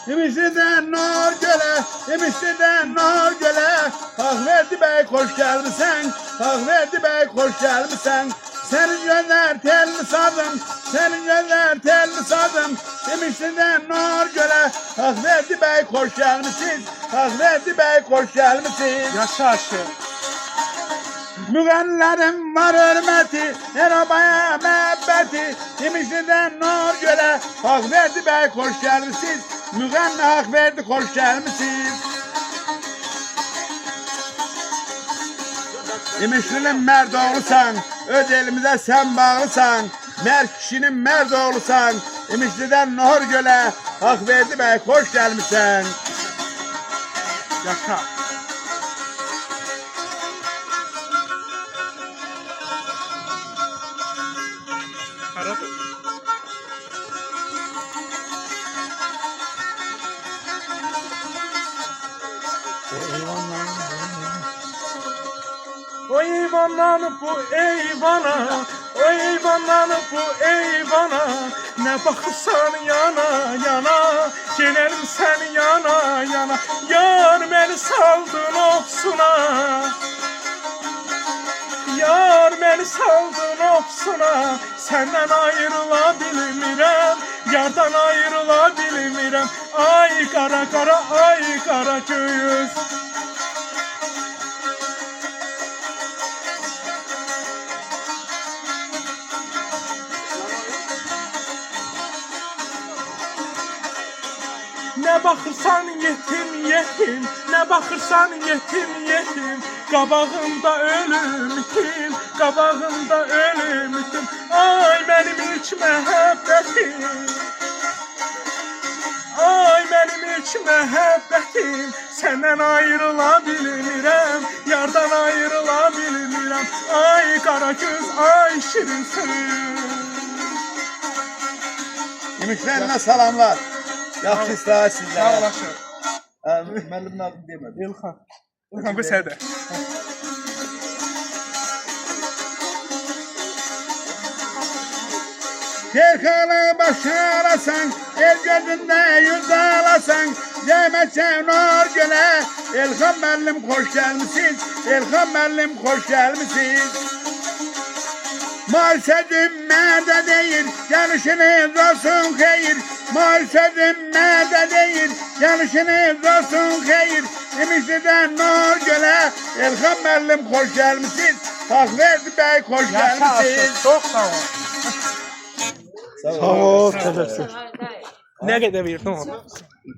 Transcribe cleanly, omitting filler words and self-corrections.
İmişli'den nur göle, İmişli'den nur göle. Hak verdi bey hoş gelmişsen, hak verdi bey hoş gelmişsen. Senin gözler telli sadım, senin gözler telli sadım. İmişli'den nur göle, hak verdi bey hoş gelmişsin, hak verdi bey hoş gelmişsin. Yaşa aşı. Müğennilerin var hürmeti, her obaya mehabbeti. İmişli'den nur göle, hak verdi bey hoş gelmişsin. Müğenni hak verdi hoş gelmişsin. İmişli'nin merd oğlusan, öz elimize sen bağlısan. Mert kişinin merd oğlusan, İmişli'den nur göle, hak verdi bey hoş gelmişsin. Yaşa. Harap. O eyvandan bu eyvana, o eyvandan bu eyvana. Ne bakırsan yana yana, gelelim sen yana yana. Yar beni saldın ofsuna, yar beni saldın ofsuna. Senden ayrıla bilmirem, yardan ayrıla bilmirem. Ay kara kara, ay kara göğüs. Ne bakırsan yetim yetim, ne bakırsan yetim yetim. Qabağında ölüm itim, qabağında ölüm itim. Ay benim ilk məhəbbətim, ay benim ilk məhəbbətim. Səndən ayrıla bilmirəm, yardan ayrıla bilmirəm. Ay qara göz, ay şirin söz. İmişlerine selamlar. Yaxşı istirahat Sağ sizlərə. olasın. Müəllimin adını demədim. İlhan. İlhan bu sədə. Terkanı başına alasan, el gözünde yüz ağlasan. Ceymeçe nur göle, İlhan müəllim hoş gelmişsiniz. İlhan müəllim hoş gelmişsiniz. Mal sözüm mərdə deyil, gəlişiniz olsun xeyir. Mal sözüm mərdə deyil, gəlişiniz olsun xeyir. İmişli'dən nur gölə, İlhan müəllim hoş gelmişsiniz. Hak verdi bey hoş Yaşa aşı. gelmişsiniz. Çok sağ ol. Sağ ol, təşəkkür. Nə qədər verdin onu?